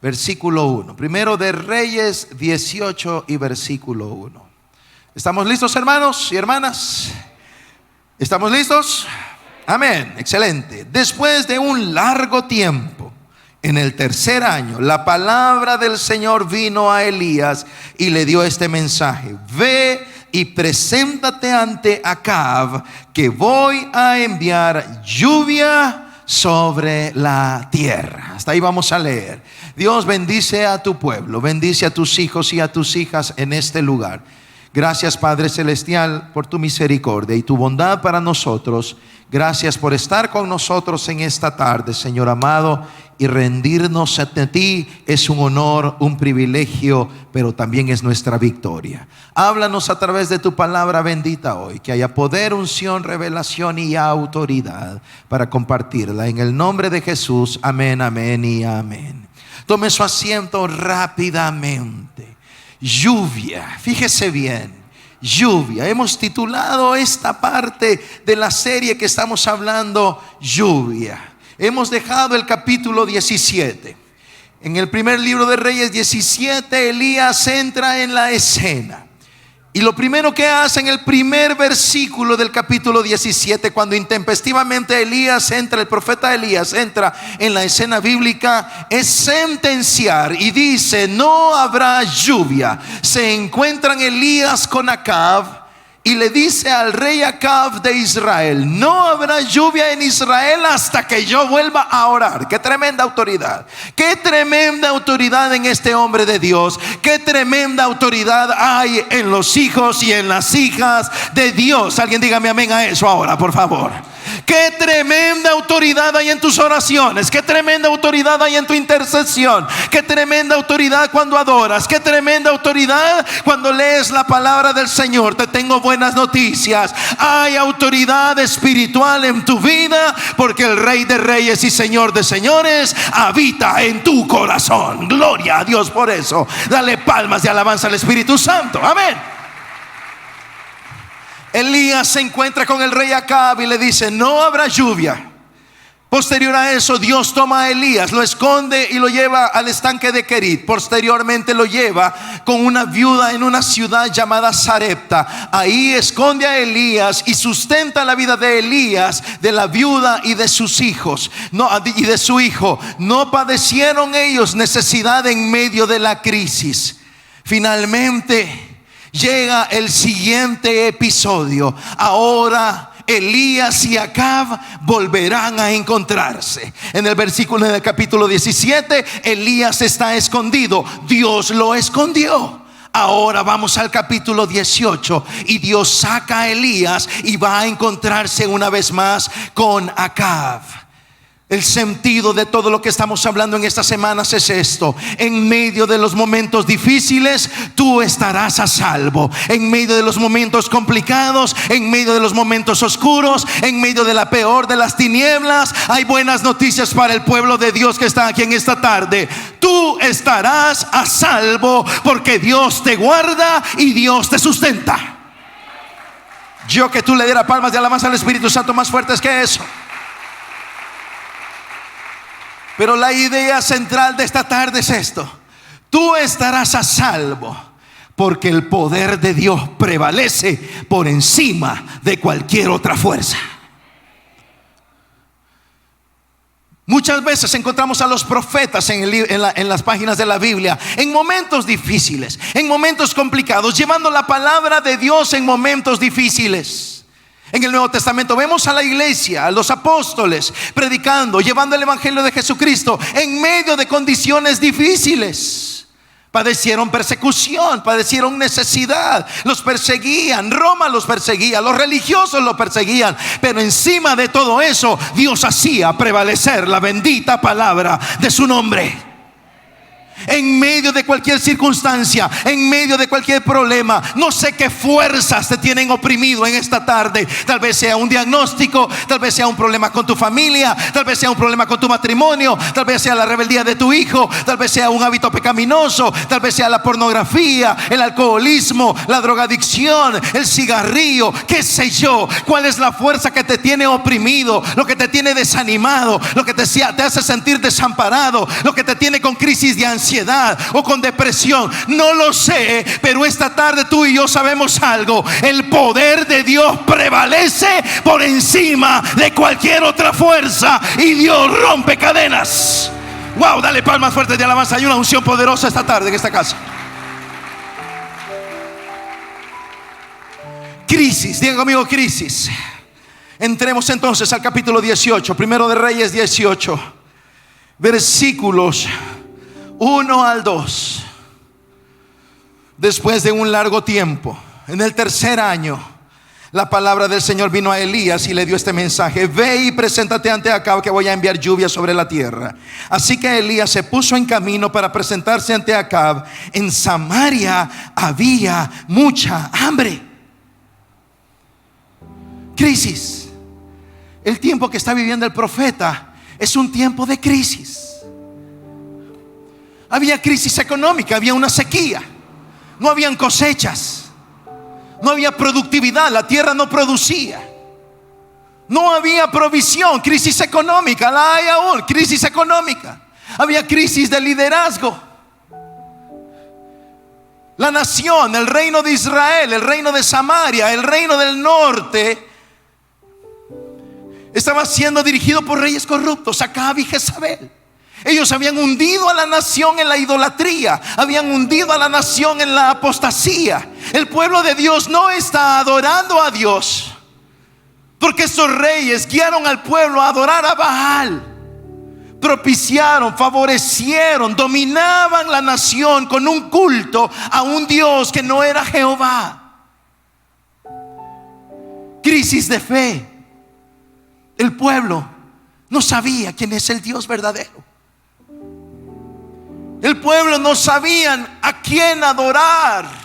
versículo 1. Primero de Reyes 18 y versículo 1. ¿Estamos listos, hermanos y hermanas? ¿Estamos listos? Amén, excelente. Después de un largo tiempo, en el tercer año, la palabra del Señor vino a Elías y le dio este mensaje: ve y preséntate ante Acab, que voy a enviar lluvia sobre la tierra. Hasta ahí vamos a leer. Dios bendice a tu pueblo, bendice a tus hijos y a tus hijas en este lugar. Gracias, Padre Celestial, por tu misericordia y tu bondad para nosotros. Gracias por estar con nosotros en esta tarde, Señor amado, y rendirnos ante ti es un honor, un privilegio, pero también es nuestra victoria. Háblanos a través de tu palabra bendita hoy, que haya poder, unción, revelación y autoridad para compartirla. En el nombre de Jesús, amén, amén y amén. Tome su asiento rápidamente. Lluvia, fíjese bien. Lluvia, hemos titulado esta parte de la serie que estamos hablando, lluvia. Hemos dejado el capítulo 17. En el primer libro de Reyes 17, Elías entra en la escena. Y lo primero que hace en el primer versículo del capítulo 17, cuando intempestivamente el profeta Elías entra en la escena bíblica, es sentenciar y dice: no habrá lluvia. Se encuentran Elías con Acab y le dice al rey Acab de Israel: no habrá lluvia en Israel hasta que yo vuelva a orar. Qué tremenda autoridad, qué tremenda autoridad en este hombre de Dios. Qué tremenda autoridad hay en los hijos y en las hijas de Dios. Alguien dígame amén a eso ahora, por favor. Qué tremenda autoridad hay en tus oraciones. Qué tremenda autoridad hay en tu intercesión. Qué tremenda autoridad cuando adoras. Qué tremenda autoridad cuando lees la palabra del Señor. Te tengo buenas noticias. Hay autoridad espiritual en tu vida, porque el Rey de Reyes y Señor de Señores habita en tu corazón. Gloria a Dios por eso. Dale palmas de alabanza al Espíritu Santo. Amén. Elías se encuentra con el rey Acab y le dice: no habrá lluvia. Posterior a eso, Dios toma a Elías, lo esconde y lo lleva al estanque de Querit. Posteriormente lo lleva con una viuda en una ciudad llamada Sarepta. Ahí esconde a Elías y sustenta la vida de Elías, de la viuda y de sus hijos, y de su hijo. No padecieron ellos necesidad en medio de la crisis. Finalmente llega el siguiente episodio. Ahora Elías y Acab volverán a encontrarse. En el versículo del capítulo 17, Elías está escondido. Dios lo escondió. Ahora vamos al capítulo 18 y Dios saca a Elías y va a encontrarse una vez más con Acab. El sentido de todo lo que estamos hablando en estas semanas es esto: en medio de los momentos difíciles, tú estarás a salvo. En medio de los momentos complicados, en medio de los momentos oscuros, en medio de la peor de las tinieblas, hay buenas noticias para el pueblo de Dios que está aquí en esta tarde. Tú estarás a salvo, porque Dios te guarda y Dios te sustenta. Yo que tú le diera palmas de alabanza al Espíritu Santo más fuertes que eso. Pero la idea central de esta tarde es esto: tú estarás a salvo, porque el poder de Dios prevalece por encima de cualquier otra fuerza. Muchas veces encontramos a los profetas en las páginas de la Biblia en momentos difíciles, en momentos complicados, llevando la palabra de Dios en momentos difíciles. En el Nuevo Testamento vemos a la iglesia, a los apóstoles, predicando, llevando el evangelio de Jesucristo en medio de condiciones difíciles. Padecieron persecución, padecieron necesidad, los perseguían, Roma los perseguía, los religiosos los perseguían. Pero encima de todo eso, Dios hacía prevalecer la bendita palabra de su nombre. En medio de cualquier circunstancia, en medio de cualquier problema, no sé qué fuerzas te tienen oprimido en esta tarde. Tal vez sea un diagnóstico, tal vez sea un problema con tu familia, tal vez sea un problema con tu matrimonio, tal vez sea la rebeldía de tu hijo, tal vez sea un hábito pecaminoso, tal vez sea la pornografía, el alcoholismo, la drogadicción, el cigarrillo, qué sé yo. ¿Cuál es la fuerza que te tiene oprimido, lo que te tiene desanimado, lo que te hace sentir desamparado, lo que te tiene con crisis de ansiedad o con depresión? No lo sé, pero esta tarde tú y yo sabemos algo: el poder de Dios prevalece por encima de cualquier otra fuerza y Dios rompe cadenas. Wow, dale palmas fuertes de alabanza. Hay una unción poderosa esta tarde en esta casa. Crisis, digan conmigo, crisis. Entremos entonces al capítulo 18, primero de Reyes 18, versículos 1 al 2. Después de un largo tiempo, en el tercer año, la palabra del Señor vino a Elías y le dio este mensaje: ve y preséntate ante Acab, que voy a enviar lluvia sobre la tierra. Así que Elías se puso en camino para presentarse ante Acab. En Samaria había mucha hambre. Crisis. El tiempo que está viviendo el profeta es un tiempo de crisis. Había crisis económica, había una sequía, no habían cosechas, no había productividad, la tierra no producía, no había provisión. Crisis económica, la hay aún, crisis económica. Había crisis de liderazgo. La nación, el reino de Israel, el reino de Samaria, el reino del norte, estaba siendo dirigido por reyes corruptos, Acab y Jezabel. Ellos habían hundido a la nación en la idolatría, habían hundido a la nación en la apostasía. El pueblo de Dios no está adorando a Dios, porque estos reyes guiaron al pueblo a adorar a Baal. Propiciaron, favorecieron, dominaban la nación con un culto a un Dios que no era Jehová. Crisis de fe. El pueblo no sabía quién es el Dios verdadero. El pueblo no sabían a quién adorar.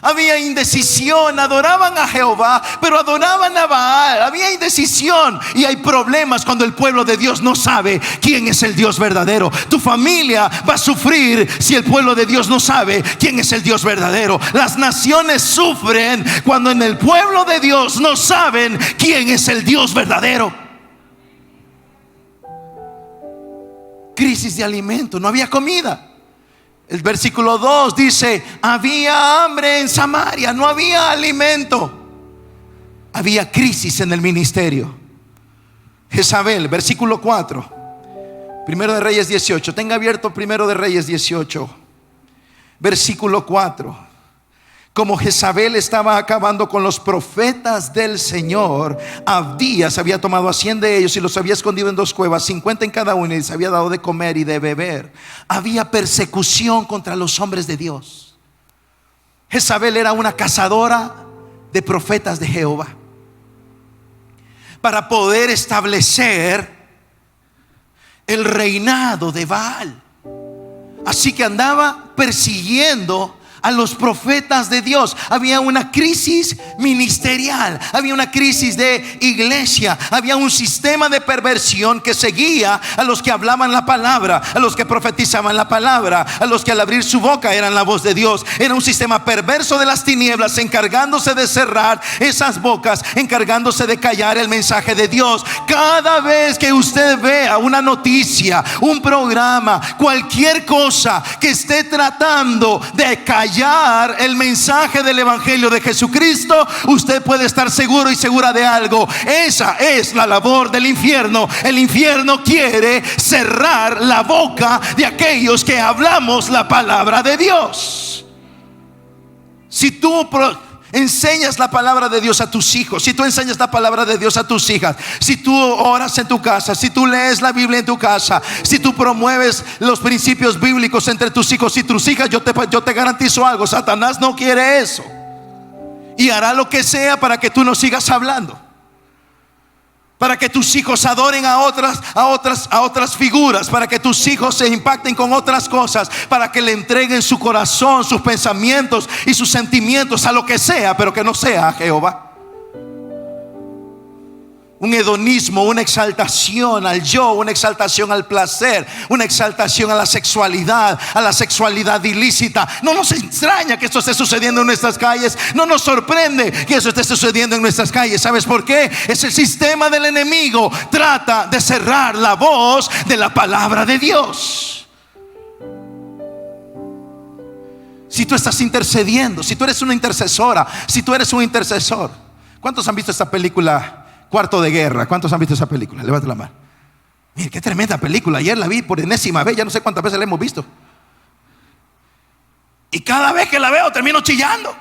Había indecisión. Adoraban a Jehová, pero adoraban a Baal. Había indecisión. Y hay problemas cuando el pueblo de Dios no sabe quién es el Dios verdadero. Tu familia va a sufrir si el pueblo de Dios no sabe quién es el Dios verdadero. Las naciones sufren cuando en el pueblo de Dios no saben quién es el Dios verdadero. Crisis de alimento, no había comida. El versículo 2 dice: había hambre en Samaria, no había alimento. Había crisis en el ministerio. Jezabel, versículo 4, primero de Reyes 18. Tenga abierto primero de Reyes 18, versículo 4. Como Jezabel estaba acabando con los profetas del Señor, Abdías había tomado a 100 de ellos y los había escondido en 2 cuevas, 50 en cada una, y les había dado de comer y de beber. Había persecución contra los hombres de Dios. Jezabel era una cazadora de profetas de Jehová para poder establecer el reinado de Baal. Así que andaba persiguiendo a los profetas de Dios. Había una crisis ministerial, había una crisis de iglesia, había un sistema de perversión que seguía a los que hablaban la palabra, a los que profetizaban la palabra, a los que al abrir su boca eran la voz de Dios. Era un sistema perverso de las tinieblas, encargándose de cerrar esas bocas, encargándose de callar el mensaje de Dios. Cada vez que usted vea una noticia, un programa, cualquier cosa que esté tratando de callar el mensaje del evangelio de Jesucristo, usted puede estar seguro y segura de algo: esa es la labor del infierno. El infierno quiere cerrar la boca de aquellos que hablamos la palabra de Dios. Si tú enseñas la palabra de Dios a tus hijos, si tú enseñas la palabra de Dios a tus hijas, si tú oras en tu casa, si tú lees la Biblia en tu casa, si tú promueves los principios bíblicos entre tus hijos y tus hijas, yo te garantizo algo: Satanás no quiere eso y hará lo que sea para que tú no sigas hablando. para que tus hijos adoren a otras figuras, para que tus hijos se impacten con otras cosas, para que le entreguen su corazón, sus pensamientos y sus sentimientos a lo que sea, pero que no sea a Jehová. Un hedonismo, una exaltación al yo, una exaltación al placer, una exaltación a la sexualidad ilícita. No nos extraña que esto esté sucediendo en nuestras calles. No nos sorprende que eso esté sucediendo en nuestras calles. ¿Sabes por qué? Es el sistema del enemigo. Trata de cerrar la voz de la palabra de Dios. Si tú estás intercediendo, si tú eres una intercesora, si tú eres un intercesor. ¿Cuántos han visto esta película? Cuarto de Guerra. ¿Cuántos han visto esa película? Levanta la mano. Mire, qué tremenda película. Ayer la vi por enésima vez. Ya no sé cuántas veces la hemos visto. Y cada vez que la veo termino chillando.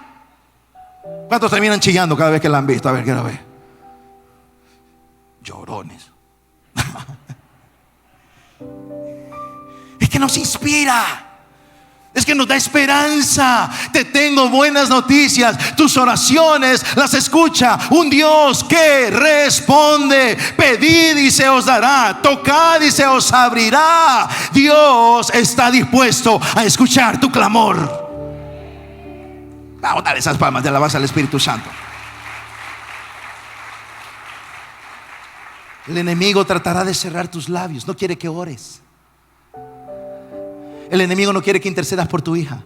¿Cuántos terminan chillando cada vez que la han visto? A ver, quiero ver. Llorones. Es que nos inspira. Es que nos da esperanza. Te tengo buenas noticias. Tus oraciones las escucha un Dios que responde. Pedid y se os dará. Tocad y se os abrirá. Dios está dispuesto a escuchar tu clamor. Vamos a dar esas palmas de alabanza al Espíritu Santo. El enemigo tratará de cerrar tus labios. No quiere que ores. El enemigo no quiere que intercedas por tu hija.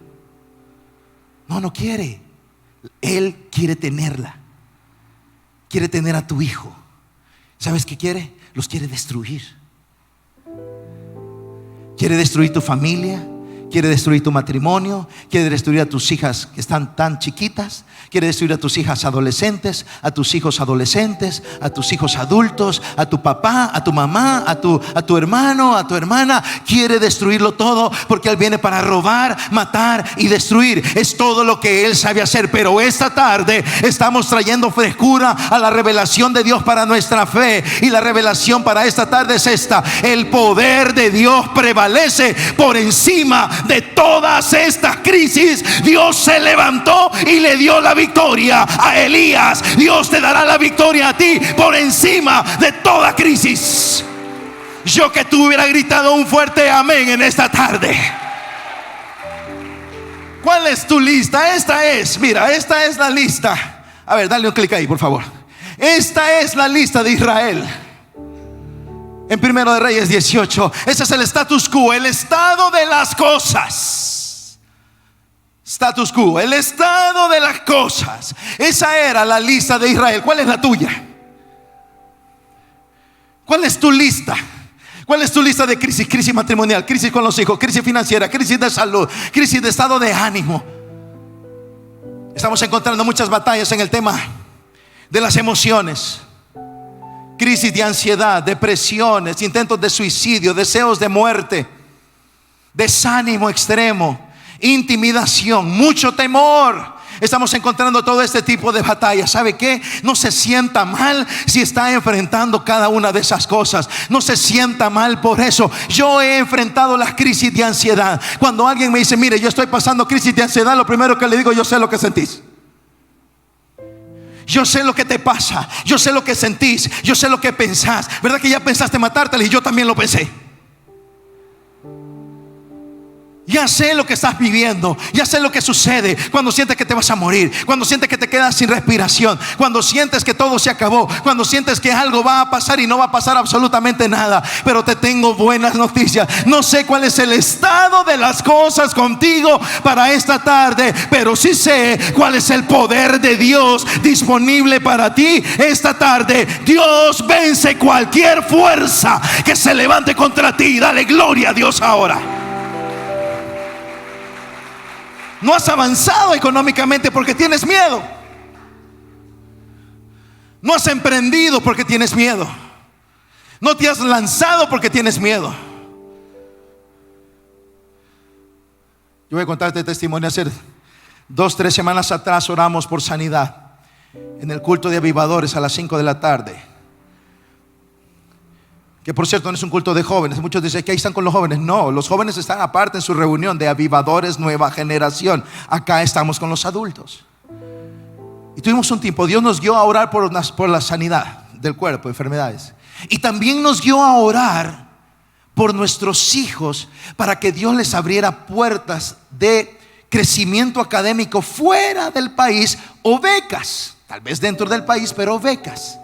No quiere. Él quiere tenerla. Quiere tener a tu hijo. ¿Sabes qué quiere? Los quiere destruir. Quiere destruir tu familia. Quiere destruir tu matrimonio. Quiere destruir a tus hijas que están tan chiquitas. Quiere destruir a tus hijas adolescentes, a tus hijos adolescentes, a tus hijos adultos, a tu papá, a tu mamá, a tu hermano, a tu hermana. Quiere destruirlo todo porque Él viene para robar, matar y destruir. Es todo lo que Él sabe hacer. Pero esta tarde estamos trayendo frescura a la revelación de Dios para nuestra fe. Y la revelación para esta tarde es esta: el poder de Dios prevalece por encima de todas estas crisis. Dios se levantó y le dio la victoria a Elías. Dios te dará la victoria a ti por encima de toda crisis. Yo que tú hubiera gritado un fuerte amén en esta tarde. ¿Cuál es tu lista? Esta es la lista. A ver, dale un clic ahí, por favor. Esta es la lista de Israel. En Primero de Reyes 18. Ese es el status quo, el estado de las cosas. Status quo, el estado de las cosas. Esa era la lista de Israel. ¿Cuál es la tuya? ¿Cuál es tu lista? ¿Cuál es tu lista de crisis? Crisis matrimonial, crisis con los hijos, crisis financiera, crisis de salud, crisis de estado de ánimo. Estamos encontrando muchas batallas en el tema de las emociones. Crisis de ansiedad, depresiones, intentos de suicidio, deseos de muerte, desánimo extremo, intimidación, mucho temor. Estamos encontrando todo este tipo de batallas. ¿Sabe qué? No se sienta mal si está enfrentando cada una de esas cosas. No se sienta mal por eso. Yo he enfrentado las crisis de ansiedad. Cuando alguien me dice, mire, yo estoy pasando crisis de ansiedad, lo primero que le digo, yo sé lo que sentís. Yo sé lo que te pasa. Yo sé lo que sentís. Yo sé lo que pensás. ¿Verdad que ya pensaste matarte? Y yo también lo pensé. Ya sé lo que estás viviendo. Ya sé lo que sucede cuando sientes que te vas a morir, cuando sientes que te quedas sin respiración, cuando sientes que todo se acabó, cuando sientes que algo va a pasar y no va a pasar absolutamente nada. Pero te tengo buenas noticias. No sé cuál es el estado de las cosas contigo para esta tarde, pero sí sé cuál es el poder de Dios disponible para ti esta tarde. Dios vence cualquier fuerza que se levante contra ti. Dale gloria a Dios ahora. No has avanzado económicamente porque tienes miedo. No has emprendido porque tienes miedo. No te has lanzado porque tienes miedo. Yo voy a contarte testimonio. Hace 2-3 semanas atrás oramos por sanidad en el culto de avivadores a las 5 de la tarde. Que por cierto no es un culto de jóvenes. Muchos dicen que ahí están con los jóvenes. No, los jóvenes están aparte en su reunión de avivadores nueva generación. Acá estamos con los adultos. Y tuvimos un tiempo, Dios nos guió a orar por la sanidad. del cuerpo, enfermedades. Y también nos guió a orar por nuestros hijos para que Dios les abriera puertas de crecimiento académico fuera del país o becas, tal vez dentro del país, pero becas.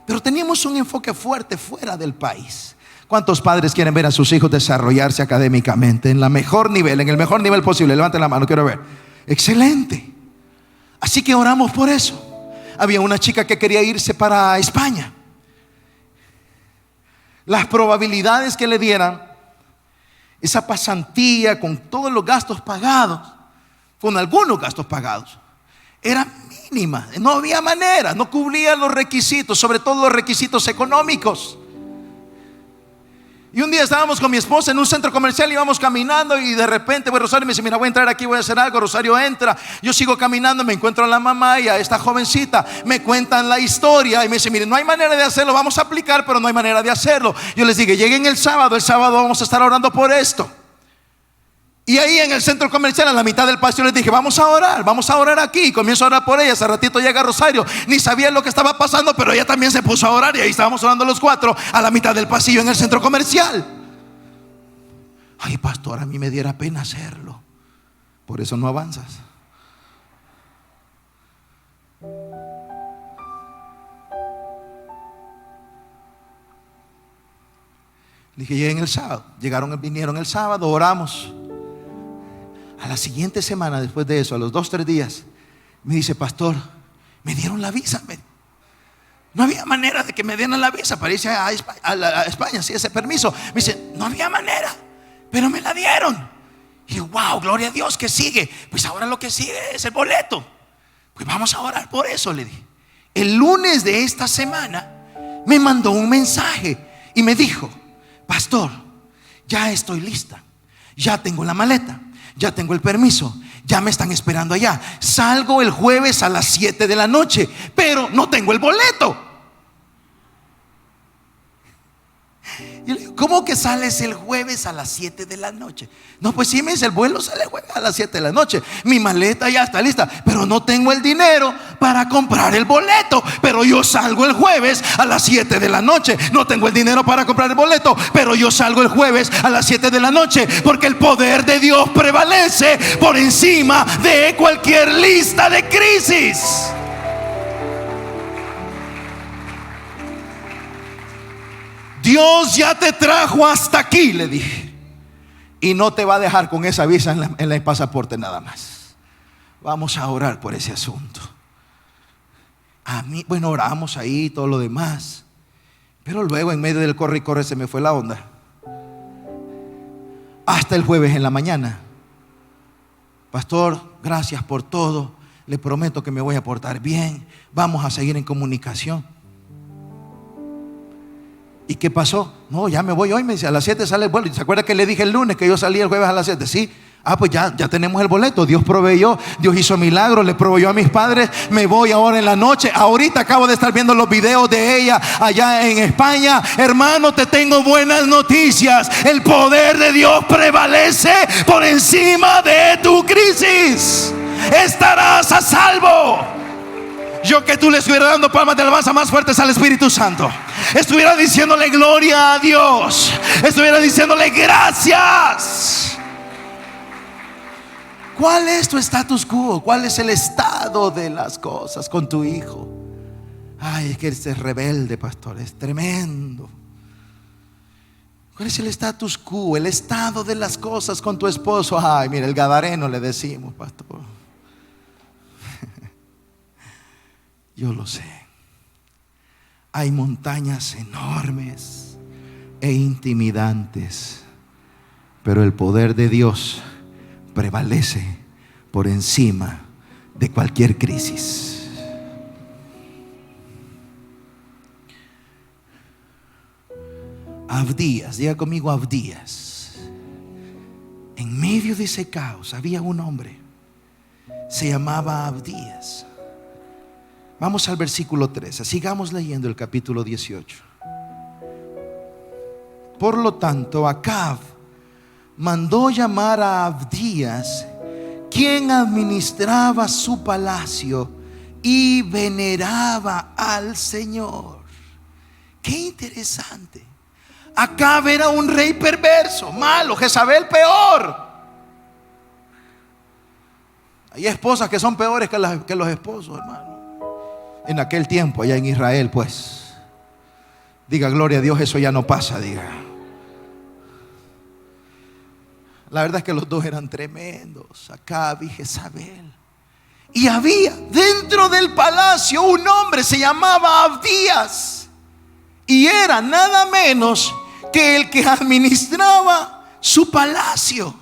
Pero teníamos un enfoque fuerte fuera del país. ¿Cuántos padres quieren ver a sus hijos desarrollarse académicamente en el mejor nivel posible? Levanten la mano, quiero ver. Excelente. Así que oramos por eso. Había una chica que quería irse para España. Las probabilidades que le dieran esa pasantía con todos los gastos pagados, con algunos gastos pagados, era mínima. No había manera, no cubría los requisitos, sobre todo los requisitos económicos. Y un día estábamos con mi esposa en un centro comercial, íbamos caminando y de repente Rosario me dice: mira, voy a entrar aquí, voy a hacer algo. Rosario entra, yo sigo caminando, me encuentro a la mamá y a esta jovencita. Me cuentan la historia y me dice: mire, no hay manera de hacerlo, vamos a aplicar, pero no hay manera de hacerlo. Yo les dije: lleguen el sábado vamos a estar orando por esto. Y ahí en el centro comercial, a la mitad del pasillo, les dije: vamos a orar aquí. Y comienzo a orar por ella. Hace ratito llega Rosario, ni sabía lo que estaba pasando, pero ella también se puso a orar. Y ahí estábamos orando los cuatro a la mitad del pasillo en el centro comercial. Ay, pastor, a mí me diera pena hacerlo. Por eso no avanzas. Le dije: lleguen el sábado. Vinieron el sábado, oramos. A la siguiente semana, después de eso, a los 2-3 días, me dice: pastor, me dieron la visa. No había manera de que me dieran la visa para irse a España, sí, ese permiso. Me dice: no había manera, pero me la dieron. Y yo: wow, gloria a Dios, ¿qué sigue? Pues ahora lo que sigue es el boleto. Pues vamos a orar por eso, le dije. El lunes de esta semana me mandó un mensaje y me dijo: pastor, ya estoy lista, ya tengo la maleta, ya tengo el permiso, ya me están esperando allá. Salgo el jueves a las 7 de la noche, pero no tengo el boleto. Y le digo: ¿cómo que sales el jueves a las 7 de la noche? No, pues sí, me dice, el vuelo sale el jueves a las 7 de la noche. Mi maleta ya está lista, pero no tengo el dinero para comprar el boleto. Pero yo salgo el jueves a las 7 de la noche. No tengo el dinero para comprar el boleto, pero yo salgo el jueves a las 7 de la noche, porque el poder de Dios prevalece por encima de cualquier lista de crisis. Dios ya te trajo hasta aquí, le dije, y no te va a dejar con esa visa en el pasaporte nada más. Vamos a orar por ese asunto. Bueno, oramos ahí, todo lo demás, pero luego en medio del corre y corre se me fue la onda. Hasta el jueves en la mañana: pastor, gracias por todo, le prometo que me voy a portar bien, vamos a seguir en comunicación. ¿Y qué pasó? No, ya me voy hoy, me dice, a las 7 sale el vuelo. ¿Se acuerda que le dije el lunes que yo salí el jueves a las 7? Sí. Pues ya tenemos el boleto. Dios proveyó, Dios hizo milagros, le proveyó a mis padres. Me voy ahora en la noche. Ahorita acabo de estar viendo los videos de ella allá en España. Hermano, te tengo buenas noticias. El poder de Dios prevalece por encima de tu crisis. Estarás a salvo. Yo que tú le estuviera dando palmas de alabanza más fuertes al Espíritu Santo, estuviera diciéndole gloria a Dios, estuviera diciéndole gracias. ¿Cuál es tu status quo? ¿Cuál es el estado de las cosas con tu hijo? Ay, es que es rebelde, pastor, es tremendo. ¿Cuál es el status quo? El estado de las cosas con tu esposo. Ay, mira, el gadareno le decimos, pastor. Yo lo sé. Hay montañas enormes e intimidantes, pero el poder de Dios prevalece por encima de cualquier crisis. Abdías, diga conmigo Abdías. En medio de ese caos había un hombre, se llamaba Abdías. Vamos al versículo 13. Sigamos leyendo el capítulo 18. Por lo tanto, Acab mandó llamar a Abdías, quien administraba su palacio y veneraba al Señor. Qué interesante. Acab era un rey perverso, malo. Jezabel peor. Hay esposas que son peores que los esposos, hermano. En aquel tiempo, allá en Israel, pues. Diga gloria a Dios, eso ya no pasa, diga. La verdad es que los dos eran tremendos, Acab y Jezabel. Y había dentro del palacio un hombre, se llamaba Abdías, y era nada menos que el que administraba su palacio.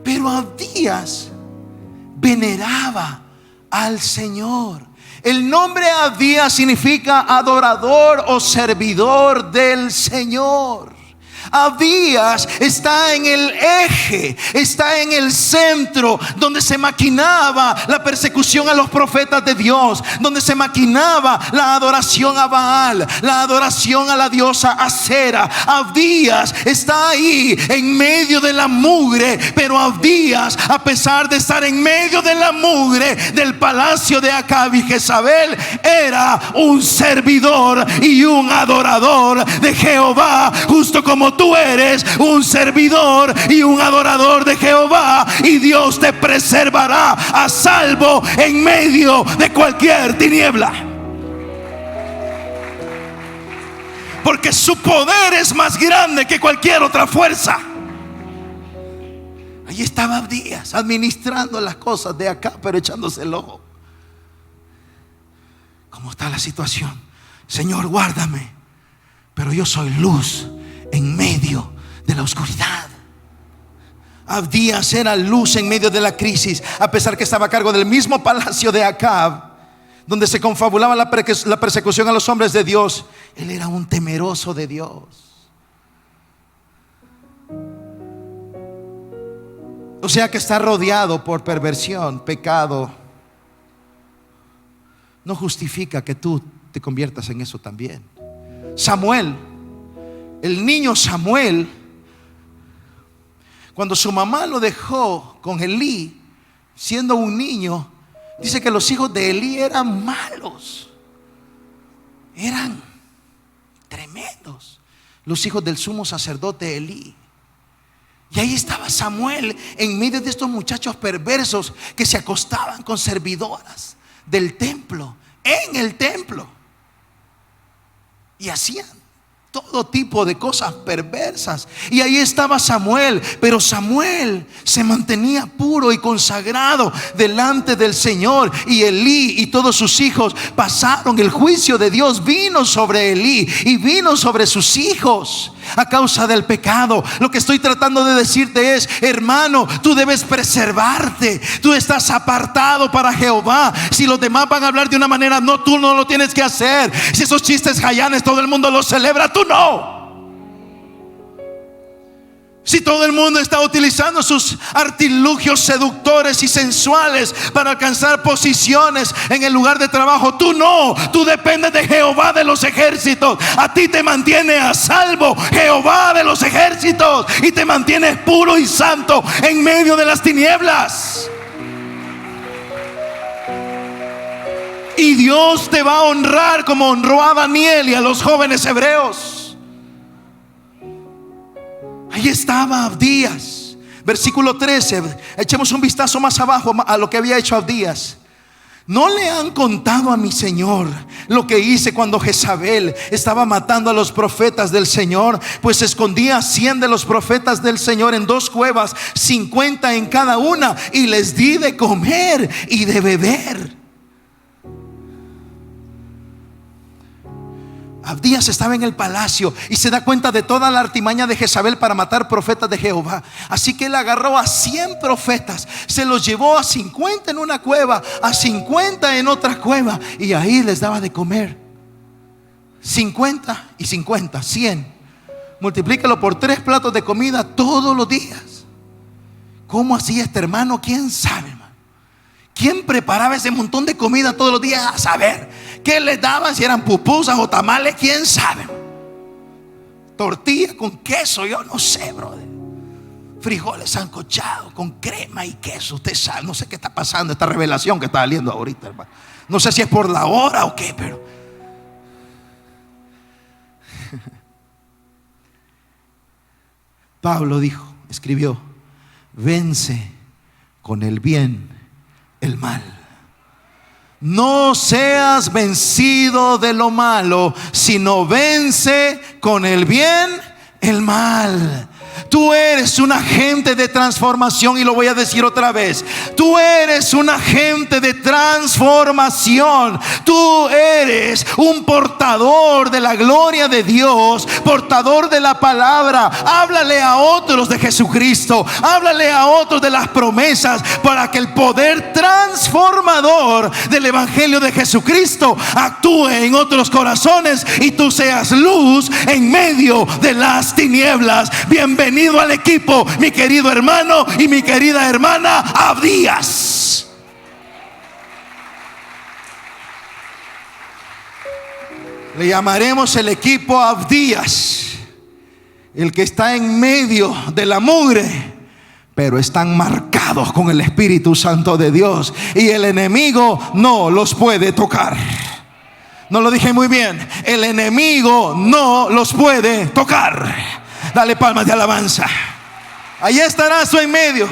Pero Abdías veneraba al Señor. El nombre Abdías significa adorador o servidor del Señor. Abdías está en el eje, está en el centro donde se maquinaba la persecución a los profetas de Dios, donde se maquinaba la adoración a Baal, la adoración a la diosa Acera. Abdías está ahí en medio de la mugre, pero Abdías, a pesar de estar en medio de la mugre del palacio de Acab y Jezabel, era un servidor y un adorador de Jehová, justo como tú eres un servidor y un adorador de Jehová, y Dios te preservará a salvo en medio de cualquier tiniebla, porque su poder es más grande que cualquier otra fuerza. Allí estaba Abdías administrando las cosas de acá, pero echándose el ojo. ¿Cómo está la situación? Señor, guárdame, pero yo soy luz en medio de la oscuridad. Abdías era luz en medio de la crisis, a pesar que estaba a cargo del mismo palacio de Acab, donde se confabulaba la persecución a los hombres de Dios. Él era un temeroso de Dios. O sea que está rodeado por perversión, pecado. No justifica que tú te conviertas en eso también. Samuel, el niño Samuel, cuando su mamá lo dejó con Elí, siendo un niño, dice que los hijos de Elí eran malos, eran tremendos, los hijos del sumo sacerdote Elí. Y ahí estaba Samuel en medio de estos muchachos perversos que se acostaban con servidoras del templo, en el templo, y hacían todo tipo de cosas perversas. Y ahí estaba Samuel, pero Samuel se mantenía puro y consagrado delante del Señor. Y Elí y todos sus hijos pasaron, el juicio de Dios vino sobre Elí y vino sobre sus hijos a causa del pecado. Lo que estoy tratando de decirte es, hermano, tú debes preservarte. Tú estás apartado para Jehová. Si los demás van a hablar de una manera, no, tú no lo tienes que hacer. Si esos chistes jayanes todo el mundo los celebra, tú no. Si todo el mundo está utilizando sus artilugios seductores y sensuales para alcanzar posiciones en el lugar de trabajo, tú no. Tú dependes de Jehová de los ejércitos. A ti te mantiene a salvo Jehová de los ejércitos, y te mantienes puro y santo en medio de las tinieblas. Y Dios te va a honrar como honró a Daniel y a los jóvenes hebreos. Ahí estaba Abdías. Versículo 13. Echemos un vistazo más abajo a lo que había hecho Abdías. ¿No le han contado a mi Señor lo que hice cuando Jezabel estaba matando a los profetas del Señor? Pues escondía a 100 de los profetas del Señor en 2 cuevas, 50 en cada una, y les di de comer y de beber. Abdías estaba en el palacio y se da cuenta de toda la artimaña de Jezabel para matar profetas de Jehová. Así que él agarró a 100 profetas, se los llevó a 50 en una cueva, a 50 en otra cueva, y ahí les daba de comer. 50 y 50, 100. Multiplícalo por 3 platos de comida todos los días. ¿Cómo hacía este hermano? ¿Quién sabe, hermano? ¿Quién preparaba ese montón de comida todos los días? A saber, ¿qué les daban? Si eran pupusas o tamales, quién sabe. Tortilla con queso, yo no sé, brother. Frijoles sancochados con crema y queso. Usted sabe, no sé qué está pasando, esta revelación que está saliendo ahorita, hermano. No sé si es por la hora o qué, pero Pablo dijo, escribió: vence con el bien el mal. No seas vencido de lo malo, sino vence con el bien el mal. Tú eres un agente de transformación, y lo voy a decir otra vez. Tú eres un agente de transformación. Tú eres un portador de la gloria de Dios, portador de la palabra. Háblale a otros de Jesucristo, háblale a otros de las promesas, para que el poder transformador del evangelio de Jesucristo actúe en otros corazones y tú seas luz en medio de las tinieblas. Bienvenido al equipo, mi querido hermano y mi querida hermana Abdías. Le llamaremos el equipo Abdías, el que está en medio de la mugre, pero están marcados con el Espíritu Santo de Dios, y el enemigo no los puede tocar. No lo dije muy bien. El enemigo no los puede tocar. Dale palmas de alabanza. Ahí estarás tú en medio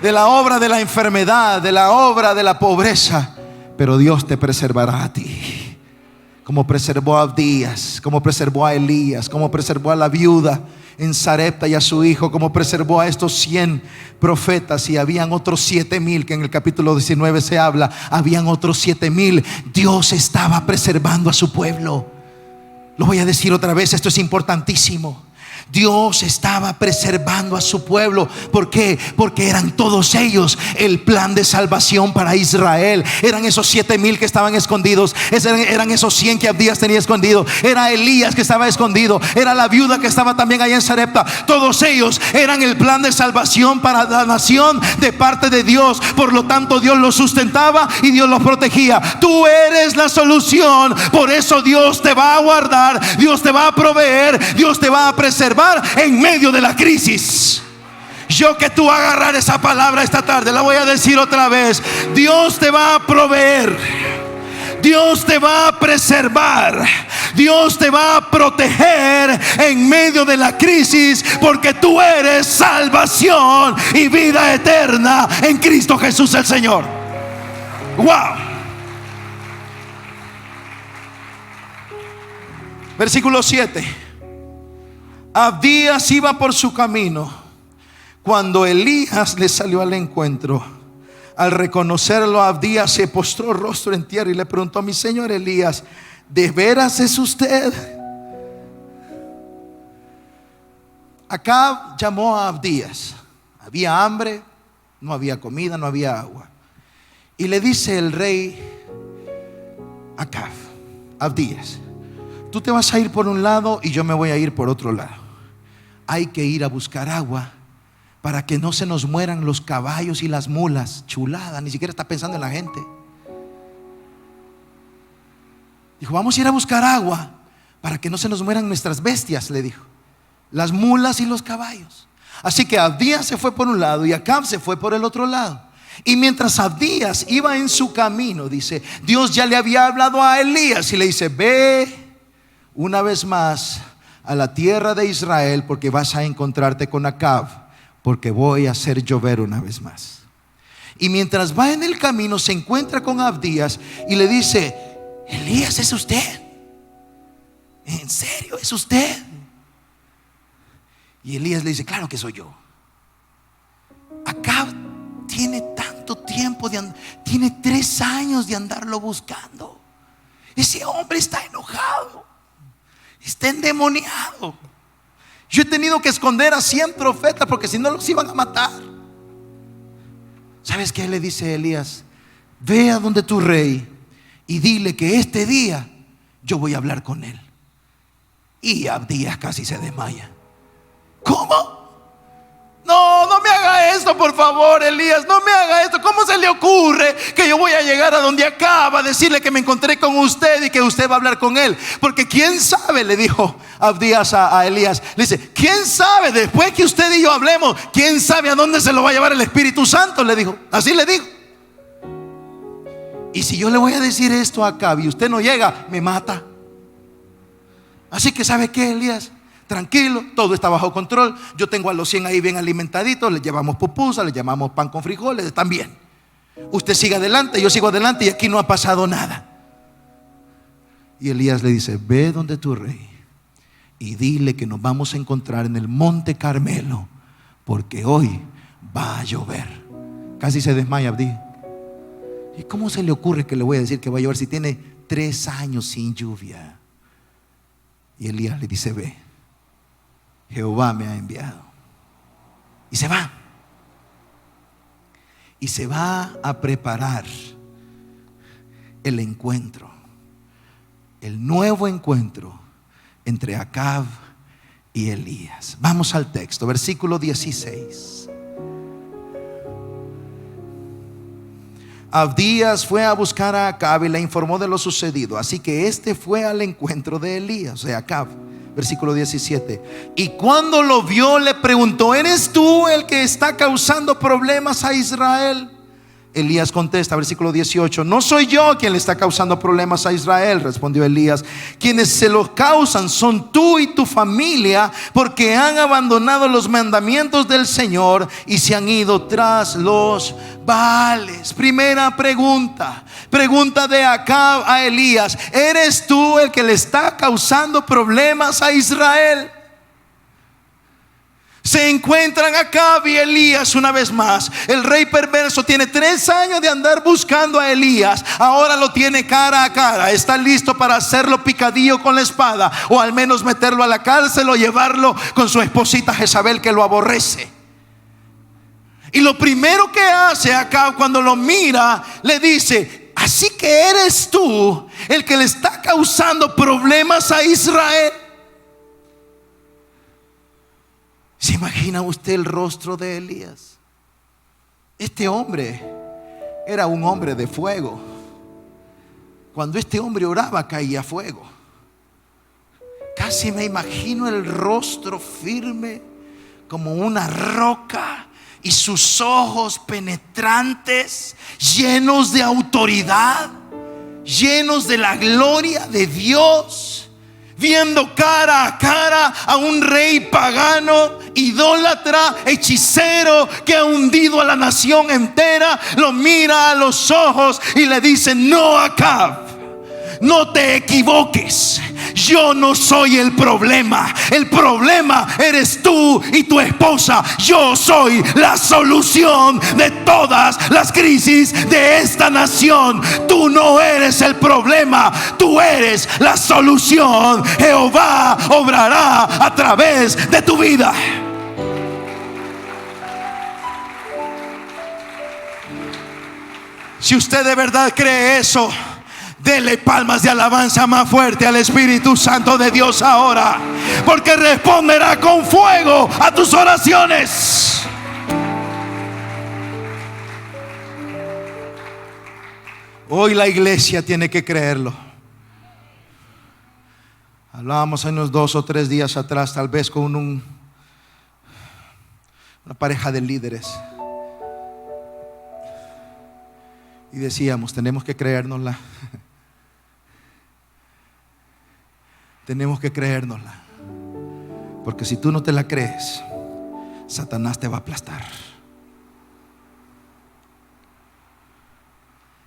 de la obra de la enfermedad, de la obra de la pobreza, pero Dios te preservará a ti, como preservó a Abdías, como preservó a Elías, como preservó a la viuda en Sarepta y a su hijo, como preservó a estos 100 profetas, y habían otros 7,000 que en el capítulo 19 se habla. Habían otros 7,000. Dios estaba preservando a su pueblo. Lo voy a decir otra vez, esto es importantísimo. Dios estaba preservando a su pueblo. ¿Por qué? Porque eran todos ellos el plan de salvación para Israel. Eran esos 7,000 que estaban escondidos. Eran esos 100 que Abdías tenía escondido. Era Elías que estaba escondido. Era la viuda que estaba también allá en Sarepta. Todos ellos eran el plan de salvación para la nación de parte de Dios. Por lo tanto, Dios los sustentaba y Dios los protegía. Tú eres la solución. Por eso Dios te va a guardar, Dios te va a proveer, Dios te va a preservar en medio de la crisis. Yo que tú agarrar esa palabra esta tarde, la voy a decir otra vez. Dios te va a proveer, Dios te va a preservar, Dios te va a proteger en medio de la crisis, porque tú eres salvación y vida eterna en Cristo Jesús el Señor. Wow. Versículo 7. Abdías iba por su camino cuando Elías le salió al encuentro. Al reconocerlo, Abdías se postró rostro en tierra y le preguntó: mi señor Elías, ¿de veras es usted? Acab llamó a Abdías. Había hambre, no había comida, no había agua. Y le dice el rey Acab: Abdías, tú te vas a ir por un lado y yo me voy a ir por otro lado. Hay que ir a buscar agua para que no se nos mueran los caballos y las mulas. Chulada, ni siquiera está pensando en la gente. Dijo: vamos a ir a buscar agua para que no se nos mueran nuestras bestias, le dijo, las mulas y los caballos. Así que Abdías se fue por un lado y Acab se fue por el otro lado. Y mientras Abdías iba en su camino, dice, Dios ya le había hablado a Elías y le dice: ve una vez más a la tierra de Israel, porque vas a encontrarte con Acab, porque voy a hacer llover una vez más. Y mientras va en el camino, se encuentra con Abdías y le dice: Elías, ¿es usted? ¿En serio es usted? Y Elías le dice: claro que soy yo. Acab tiene tanto tiempo tiene 3 años de andarlo buscando. Ese hombre está enojado, está endemoniado. Yo he tenido que esconder a 100 profetas porque si no los iban a matar. ¿Sabes qué le dice Elías? Ve a donde tu rey y dile que este día yo voy a hablar con él. Y Abdías casi se desmaya. ¿Cómo? No me haga esto, por favor, Elías, no me haga esto. ¿Cómo se le ocurre que yo voy a llegar a donde acaba, decirle que me encontré con usted y que usted va a hablar con él? Porque quién sabe, le dijo Abdías a Elías, le dice: quién sabe, después que usted y yo hablemos, quién sabe a dónde se lo va a llevar el Espíritu Santo, le dijo. Así le dijo. Y si yo le voy a decir esto a Acab y usted no llega, me mata. Así que ¿sabe qué, Elías? tranquilo, todo está bajo control. Yo tengo a los 100 ahí bien alimentaditos, les llevamos pupusas, les llamamos pan con frijoles, están bien. Usted sigue adelante, yo sigo adelante y aquí no ha pasado nada. Y Elías le dice: ve donde tu rey y dile que nos vamos a encontrar en el monte Carmelo, porque hoy va a llover. Casi se desmaya Abdí. ¿Y cómo se le ocurre que le voy a decir que va a llover si tiene 3 años sin lluvia? Y Elías le dice: ve, Jehová me ha enviado. Y se va. Y se va a preparar el encuentro, el nuevo encuentro entre Acab y Elías. Vamos al texto, versículo 16. Abdías fue a buscar a Acab y le informó de lo sucedido. Así que este fue al encuentro de Elías, o sea, Acab. Versículo 17. Y cuando lo vio, le preguntó: ¿eres tú el que está causando problemas a Israel? Elías contesta, versículo 18: no soy yo quien le está causando problemas a Israel. Respondió Elías: quienes se los causan son tú y tu familia, porque han abandonado los mandamientos del Señor y se han ido tras los Baales. Primera pregunta de Acab a Elías: ¿eres tú el que le está causando problemas a Israel? Se encuentran Acab y Elías una vez más. El rey perverso tiene 3 años de andar buscando a Elías. Ahora lo tiene cara a cara. Está listo para hacerlo picadillo con la espada, o al menos meterlo a la cárcel o llevarlo con su esposita Jezabel, que lo aborrece. Y lo primero que hace Acab cuando lo mira, le dice: así que eres tú el que le está causando problemas a Israel. ¿Se imagina usted el rostro de Elías? Este hombre era un hombre de fuego. Cuando este hombre oraba, caía fuego. Casi me imagino el rostro firme como una roca y sus ojos penetrantes, llenos de autoridad, llenos de la gloria de Dios, viendo cara a cara a un rey pagano, idólatra, hechicero, que ha hundido a la nación entera. Lo mira a los ojos y le dice: no, Acab, no te equivoques. Yo no soy el problema. El problema eres tú y tu esposa. Yo soy la solución de todas las crisis de esta nación. Tú no eres el problema, tú eres la solución. Jehová obrará a través de tu vida. Si usted de verdad cree eso, dele palmas de alabanza más fuerte al Espíritu Santo de Dios ahora, porque responderá con fuego a tus oraciones. Hoy la iglesia tiene que creerlo. Hablábamos hace unos 2 o 3 días atrás, tal vez con una pareja de líderes, y decíamos: tenemos que creérnosla. Tenemos que creérnosla, porque si tú no te la crees, Satanás te va a aplastar.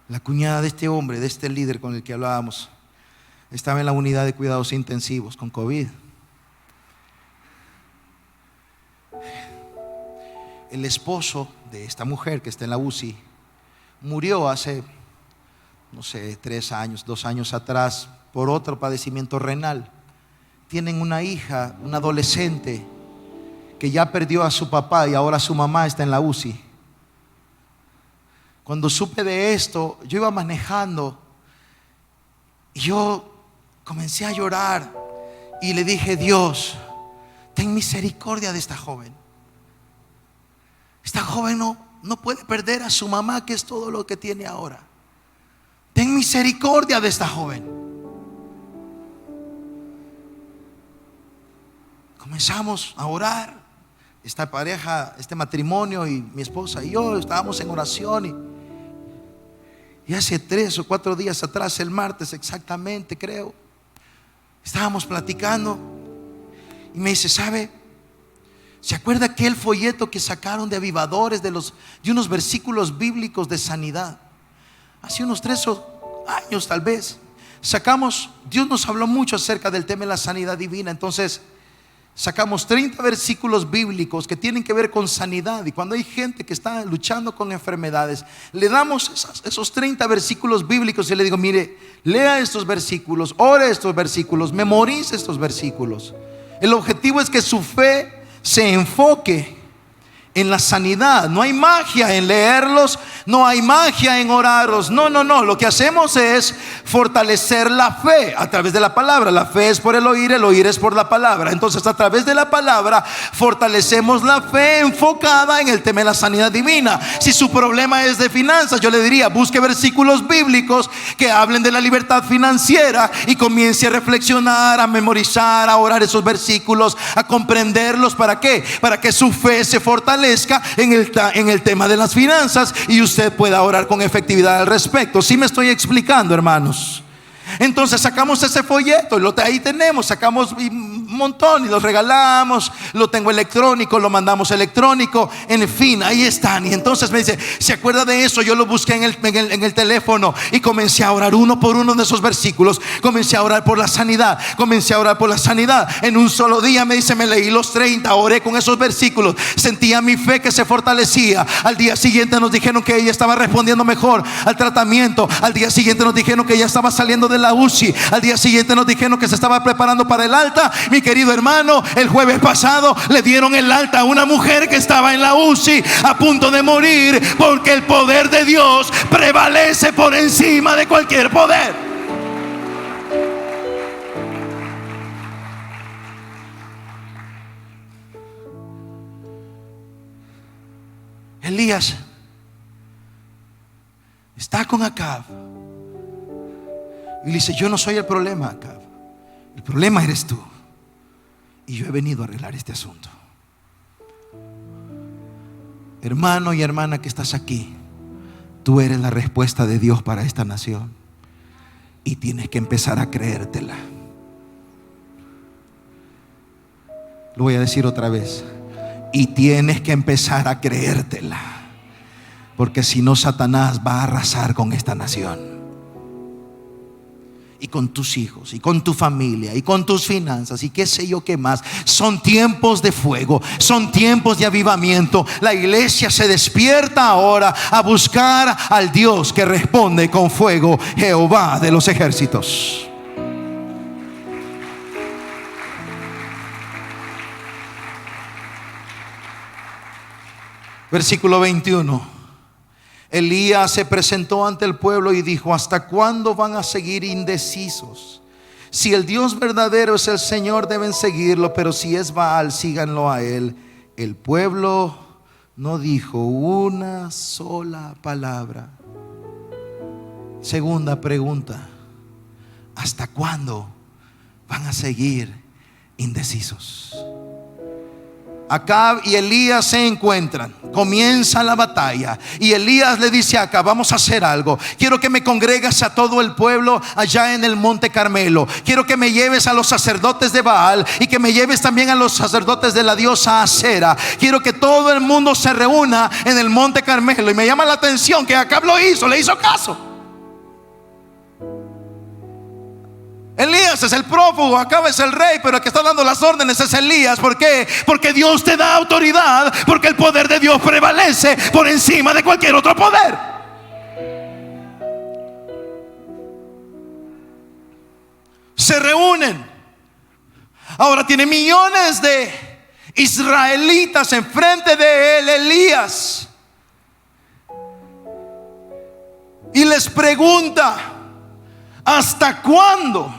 La cuñada de este hombre, de este líder con el que hablábamos, estaba en la unidad de cuidados intensivos con COVID. El esposo de esta mujer que está en la UCI murió hace, no sé, 3 años, 2 años atrás, por otro padecimiento renal. Tienen una hija, una adolescente, que ya perdió a su papá y ahora su mamá está en la UCI. Cuando supe de esto, yo iba manejando y yo comencé a llorar y le dije: Dios, ten misericordia de esta joven. Esta joven no puede perder a su mamá, que es todo lo que tiene ahora. Ten misericordia de esta joven. Comenzamos a orar. Esta pareja, este matrimonio, y mi esposa y yo estábamos en oración, y hace 3 o 4 días atrás, el martes exactamente creo, estábamos platicando Y me dice: ¿sabe? ¿Se acuerda aquel folleto que sacaron de avivadores de unos versículos bíblicos de sanidad? Hace unos 3 años tal vez. Sacamos, Dios nos habló mucho acerca del tema de la sanidad divina. Entonces sacamos 30 versículos bíblicos que tienen que ver con sanidad. Y cuando hay gente que está luchando con enfermedades, le damos esos 30 versículos bíblicos y le digo: mire, lea estos versículos, ore estos versículos, memorice estos versículos. El objetivo es que su fe se enfoque en la sanidad. No hay magia en leerlos, no hay magia en orarlos. No. Lo que hacemos es fortalecer la fe a través de la palabra. La fe es por el oír es por la palabra. Entonces, a través de la palabra fortalecemos la fe enfocada en el tema de la sanidad divina. Si su problema es de finanzas, yo le diría: busque versículos bíblicos que hablen de la libertad financiera y comience a reflexionar, a memorizar, a orar esos versículos, a comprenderlos. ¿Para qué? Para que su fe se fortalezca en el tema de las finanzas y usted pueda orar con efectividad al respecto. ¿Sí me estoy explicando, hermanos? Entonces sacamos ese folleto, ahí tenemos, sacamos un montón y los regalamos. Lo tengo electrónico, lo mandamos electrónico, en fin, ahí están. Y entonces me dice: ¿se acuerda de eso? Yo lo busqué en el teléfono y comencé a orar uno por uno de esos versículos. Comencé a orar por la sanidad, En un solo día, me dice, me leí los 30, oré con esos versículos, sentía mi fe que se fortalecía. Al día siguiente nos dijeron que ella estaba respondiendo mejor al tratamiento. Al día siguiente nos dijeron que ella estaba saliendo de la UCI. Al día siguiente nos dijeron que se estaba preparando para el alta. Mi querido hermano, el jueves pasado le dieron el alta a una mujer que estaba en la UCI a punto de morir, porque el poder de Dios prevalece por encima de cualquier poder. Elías está con Acab y le dice: yo no soy el problema, Acab. El problema eres tú. Y yo he venido a arreglar este asunto. Hermano y hermana que estás aquí, tú eres la respuesta de Dios para esta nación. Y tienes que empezar a creértela. Lo voy a decir otra vez. Y tienes que empezar a creértela. Porque si no, Satanás va a arrasar con esta nación. Y con tus hijos, y con tu familia, y con tus finanzas, y qué sé yo qué más. Son tiempos de fuego, son tiempos de avivamiento. La iglesia se despierta ahora a buscar al Dios que responde con fuego, Jehová de los ejércitos. Versículo 21. Elías se presentó ante el pueblo y dijo: ¿hasta cuándo van a seguir indecisos? Si el Dios verdadero es el Señor, deben seguirlo, pero si es Baal, síganlo a él. El pueblo no dijo una sola palabra. Segunda pregunta: ¿hasta cuándo van a seguir indecisos? Acab y Elías se encuentran, comienza la batalla y Elías le dice a Acab: vamos a hacer algo. Quiero que me congregues a todo el pueblo allá en el monte Carmelo. Quiero que me lleves a los sacerdotes de Baal y que me lleves también a los sacerdotes de la diosa Acera. Quiero que todo el mundo se reúna en el monte Carmelo. Y me llama la atención que Acab lo hizo, le hizo caso. Elías es el prófugo, Acab es el rey, pero el que está dando las órdenes es Elías. ¿Por qué? Porque Dios te da autoridad, porque el poder de Dios prevalece por encima de cualquier otro poder. Se reúnen. Ahora tiene millones de israelitas enfrente de él, Elías, y les pregunta: ¿hasta cuándo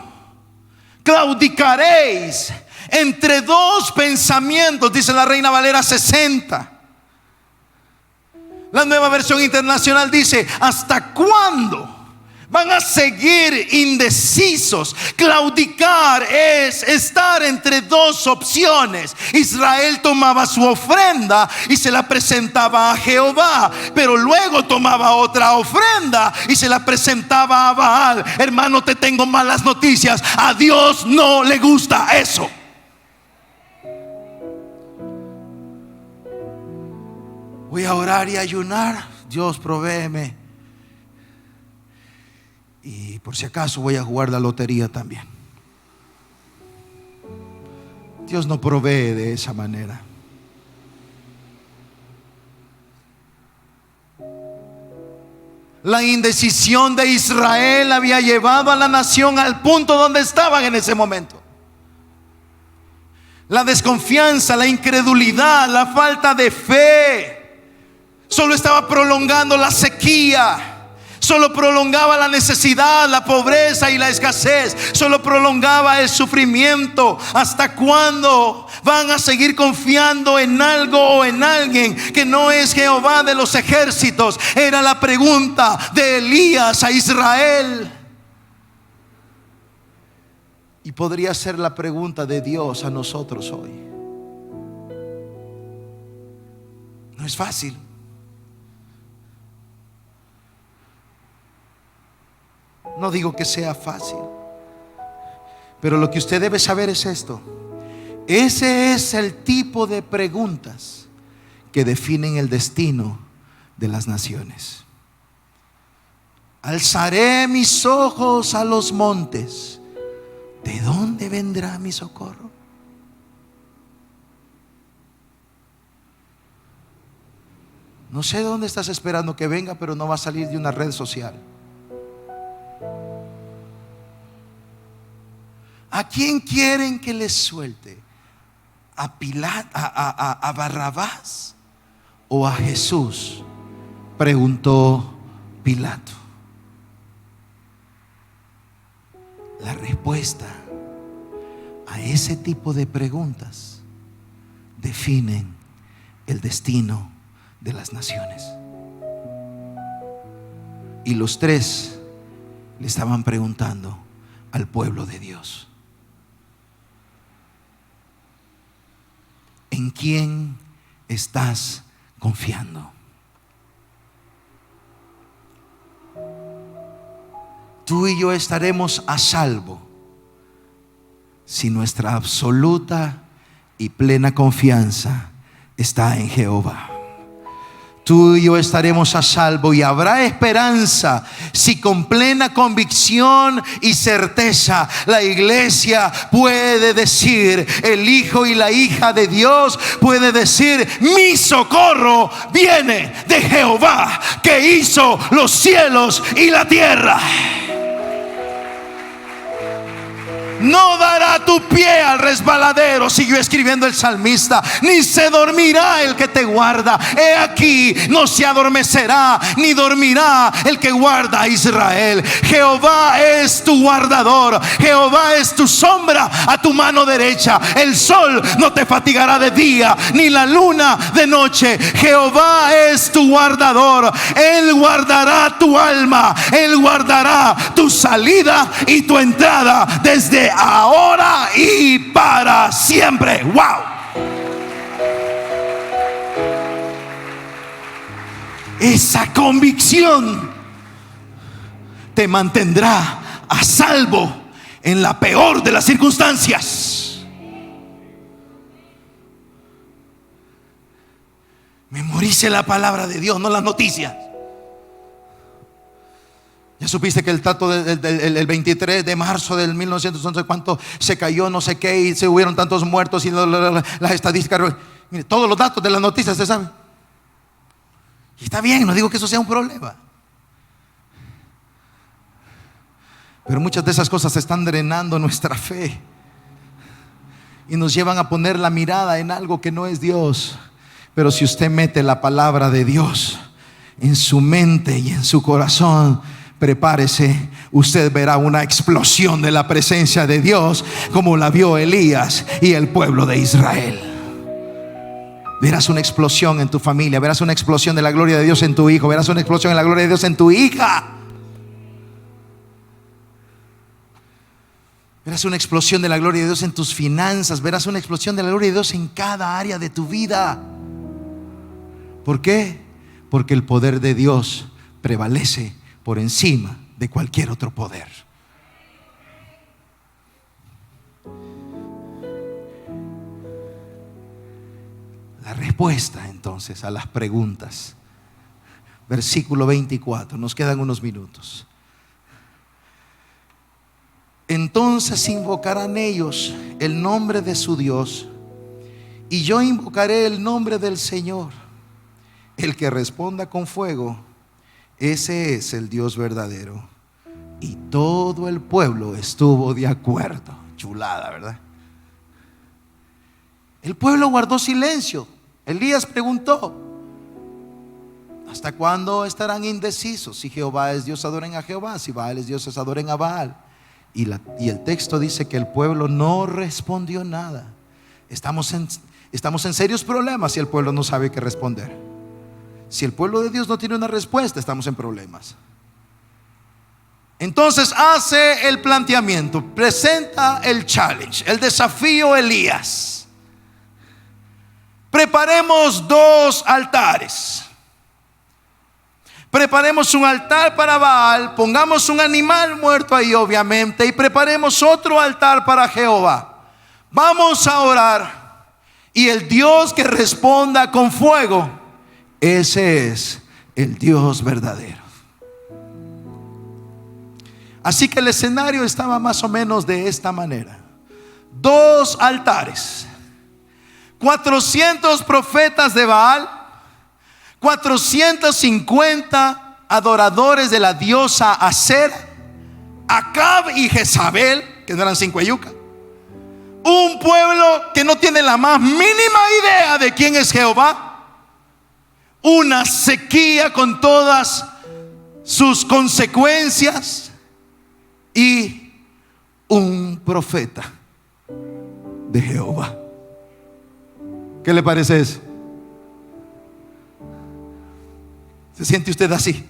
claudicaréis entre dos pensamientos? Dice la Reina Valera 60. La Nueva Versión Internacional dice: ¿hasta cuándo van a seguir indecisos? Claudicar es estar entre dos opciones. Israel tomaba su ofrenda y se la presentaba a Jehová, pero luego tomaba otra ofrenda y se la presentaba a Baal. Hermano, te tengo malas noticias. A Dios no le gusta eso. Voy a orar y ayunar. Dios, provéeme. Y por si acaso voy a jugar la lotería también. Dios no provee de esa manera. La indecisión de Israel había llevado a la nación al punto donde estaban en ese momento. La desconfianza, la incredulidad, la falta de fe solo estaba prolongando la sequía. Solo prolongaba la necesidad, la pobreza y la escasez. Solo prolongaba el sufrimiento. ¿Hasta cuándo van a seguir confiando en algo o en alguien que no es Jehová de los ejércitos? Era la pregunta de Elías a Israel. Y podría ser la pregunta de Dios a nosotros hoy. No es fácil. No digo que sea fácil, pero lo que usted debe saber es esto: ese es el tipo de preguntas que definen el destino de las naciones. Alzaré mis ojos a los montes, ¿de dónde vendrá mi socorro? No sé dónde estás esperando que venga, pero no va a salir de una red social. ¿A quién quieren que les suelte? ¿A Barrabás o a Jesús?, preguntó Pilato. La respuesta a ese tipo de preguntas definen el destino de las naciones. Y los tres le estaban preguntando al pueblo de Dios: ¿en quién estás confiando? Tú y yo estaremos a salvo si nuestra absoluta y plena confianza está en Jehová. Tú y yo estaremos a salvo y habrá esperanza si con plena convicción y certeza la iglesia puede decir, el hijo y la hija de Dios puede decir: mi socorro viene de Jehová, que hizo los cielos y la tierra. No dará tu pie al resbaladero, siguió escribiendo el salmista, ni se dormirá el que te guarda. He aquí, no se adormecerá ni dormirá el que guarda a Israel. Jehová es tu guardador, Jehová es tu sombra a tu mano derecha. El sol no te fatigará de día, ni la luna de noche. Jehová es tu guardador. Él guardará tu alma, Él guardará tu salida y tu entrada desde ahora y para siempre. ¡Wow! Esa convicción te mantendrá a salvo en la peor de las circunstancias. Memorice la palabra de Dios, no las noticias. Ya supiste que el dato el 23 de marzo del 1911 cuánto se cayó, no sé qué, y se hubieron tantos muertos y las estadísticas. Mire, todos los datos de las noticias se saben. Y está bien, no digo que eso sea un problema, pero muchas de esas cosas están drenando nuestra fe y nos llevan a poner la mirada en algo que no es Dios. Pero si usted mete la palabra de Dios en su mente y en su corazón, prepárese, usted verá una explosión de la presencia de Dios como la vio Elías y el pueblo de Israel. Verás una explosión en tu familia, verás una explosión de la gloria de Dios en tu hijo, verás una explosión de la gloria de Dios en tu hija. Verás una explosión de la gloria de Dios en tus finanzas, verás una explosión de la gloria de Dios en cada área de tu vida. ¿Por qué? Porque el poder de Dios prevalece por encima de cualquier otro poder. La La respuesta entonces a las preguntas. Versículo 24, nos quedan unos minutos. Entonces invocarán ellos el nombre de su Dios, y yo invocaré el nombre del Señor. El que responda con fuego, ese es el Dios verdadero. Y todo el pueblo estuvo de acuerdo. Chulada, ¿verdad? El pueblo guardó silencio. Elías preguntó: ¿hasta cuándo estarán indecisos? Si Jehová es Dios, adoren a Jehová. Si Baal es Dios, adoren a Baal. Y el texto dice que el pueblo no respondió nada. Estamos en serios problemas si el pueblo no sabe qué responder. Si el pueblo de Dios no tiene una respuesta, estamos en problemas. Entonces hace el planteamiento, presenta el challenge, el desafío Elías. Preparemos 2 altares. Preparemos un altar para Baal, pongamos un animal muerto ahí obviamente, y preparemos otro altar para Jehová. Vamos a orar, y el Dios que responda con fuego, ese es el Dios verdadero. Así que el escenario estaba más o menos de esta manera: 2 altares, 400 profetas de Baal, 450 adoradores de la diosa Acera, Acab y Jezabel, que no eran 5 yucas. Un pueblo que no tiene la más mínima idea de quién es Jehová. Una sequía con todas sus consecuencias. Y un profeta de Jehová. ¿Qué le parece eso? ¿Se siente usted así?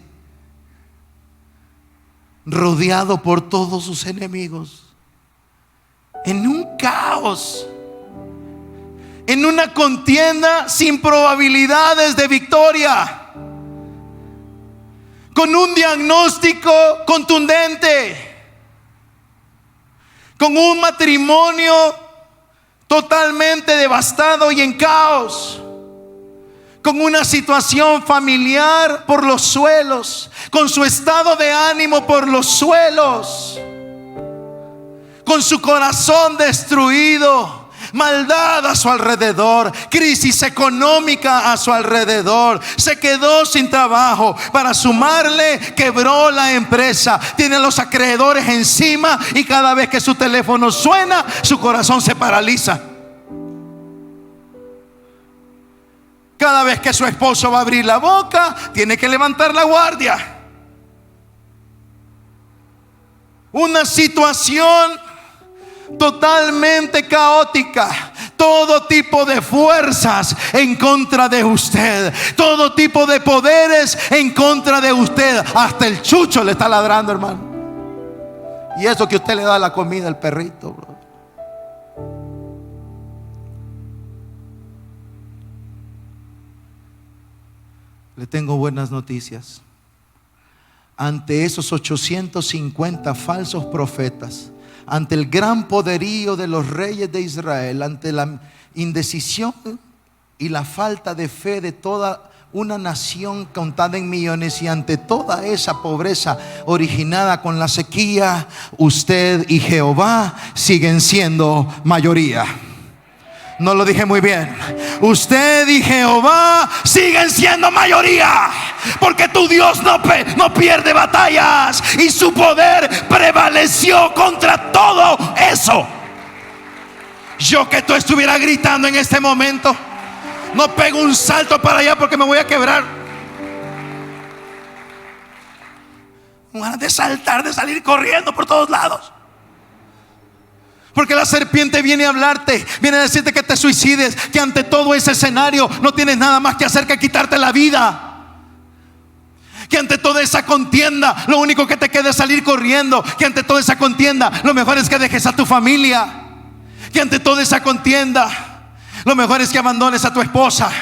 Rodeado por todos sus enemigos, en un caos, en una contienda sin probabilidades de victoria, con un diagnóstico contundente, con un matrimonio totalmente devastado y en caos, con una situación familiar por los suelos, con su estado de ánimo por los suelos, con su corazón destruido, maldad a su alrededor, crisis económica a su alrededor, se quedó sin trabajo, para sumarle quebró la empresa, tiene los acreedores encima, y cada vez que su teléfono suena, su corazón se paraliza. Cada vez que su esposo va a abrir la boca, tiene que levantar la guardia. Una situación totalmente caótica. Todo tipo de fuerzas en contra de usted, todo tipo de poderes en contra de usted. Hasta el chucho le está ladrando, hermano. Y eso que usted le da la comida al perrito, bro. Le tengo buenas noticias. Ante esos 850 falsos profetas, ante el gran poderío de los reyes de Israel, ante la indecisión y la falta de fe de toda una nación contada en millones, y ante toda esa pobreza originada con la sequía, usted y Jehová siguen siendo mayoría. No lo dije muy bien. Usted y Jehová siguen siendo mayoría, porque tu Dios no pierde batallas, y su poder prevaleció contra todo eso. Yo que tú estuviera gritando en este momento, no pego un salto para allá porque me voy a quebrar. Ganas de saltar, de salir corriendo por todos lados. Porque la serpiente viene a hablarte, viene a decirte que te suicides, que ante todo ese escenario no tienes nada más que hacer que quitarte la vida, que ante toda esa contienda lo único que te queda es salir corriendo, que ante toda esa contienda lo mejor es que dejes a tu familia, que ante toda esa contienda lo mejor es que abandones a tu esposa,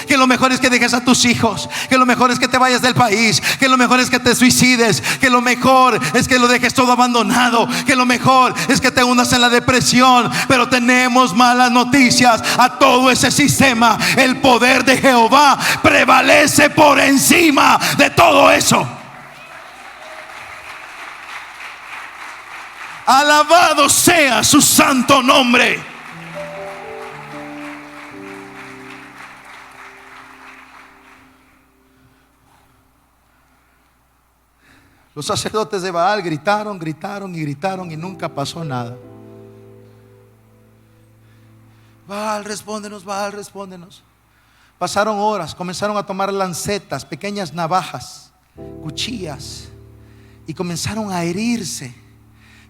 que lo mejor es que dejes a tus hijos, que lo mejor es que te vayas del país, que lo mejor es que te suicides, que lo mejor es que lo dejes todo abandonado, que lo mejor es que te hundas en la depresión. Pero tenemos malas noticias. A todo ese sistema, el poder de Jehová prevalece por encima de todo eso. Alabado sea su santo nombre. Los sacerdotes de Baal gritaron, gritaron y gritaron y nunca pasó nada. Baal, respóndenos, Baal, respóndenos. Pasaron horas, comenzaron a tomar lancetas, pequeñas navajas, cuchillas, y comenzaron a herirse,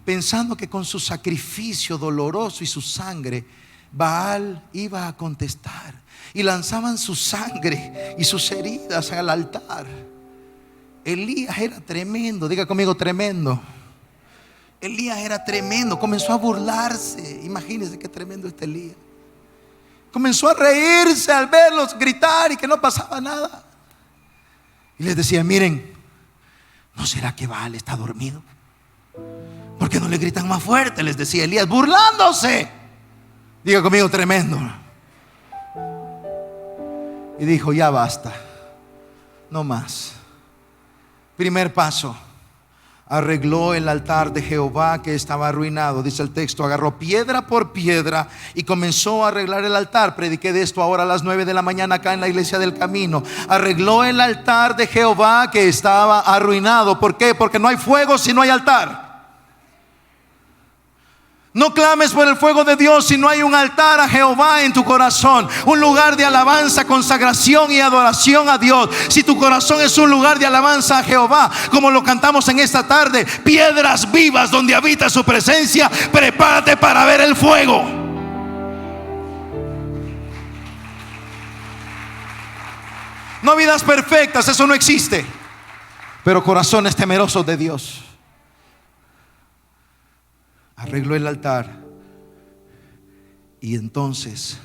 pensando que con su sacrificio doloroso y su sangre Baal iba a contestar. Y lanzaban su sangre y sus heridas al altar. Elías era tremendo, diga conmigo, tremendo. Elías era tremendo, comenzó a burlarse. Imagínense qué tremendo este Elías. Comenzó a reírse al verlos gritar y que no pasaba nada. Y les decía: miren, ¿no será que Baal está dormido? ¿Por qué no le gritan más fuerte? Les decía Elías, burlándose. Diga conmigo, tremendo. Y dijo: ya basta, no más. Primer paso: arregló el altar de Jehová que estaba arruinado. Dice el texto: agarró piedra por piedra y comenzó a arreglar el altar. Prediqué de esto ahora a las 9 de la mañana acá en la iglesia del Camino. Arregló el altar de Jehová que estaba arruinado. ¿Por qué? Porque no hay fuego si no hay altar. No clames por el fuego de Dios si no hay un altar a Jehová en tu corazón, un lugar de alabanza, consagración y adoración a Dios. Si tu corazón es un lugar de alabanza a Jehová, como lo cantamos en esta tarde, piedras vivas donde habita su presencia, prepárate para ver el fuego. No vidas perfectas, eso no existe, pero corazones temerosos de Dios. Arregló el altar y entonces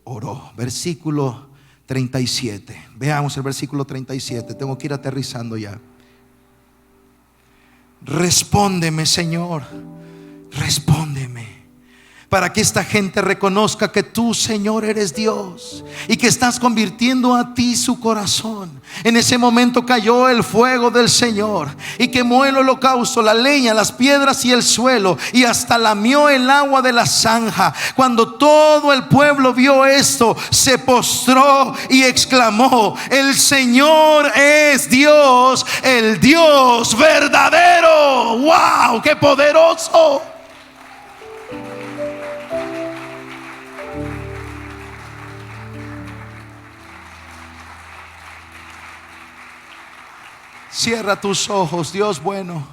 oró. Versículo 37. Veamos el versículo 37. Tengo que ir aterrizando ya. Respóndeme, Señor, respóndeme, para que esta gente reconozca que tú, Señor, eres Dios y que estás convirtiendo a ti su corazón. En ese momento cayó el fuego del Señor y quemó el holocausto, la leña, las piedras y el suelo, y hasta lamió el agua de la zanja. Cuando todo el pueblo vio esto, se postró y exclamó: el Señor es Dios, el Dios verdadero. ¡Wow! ¡Qué poderoso! Cierra tus ojos, Dios bueno.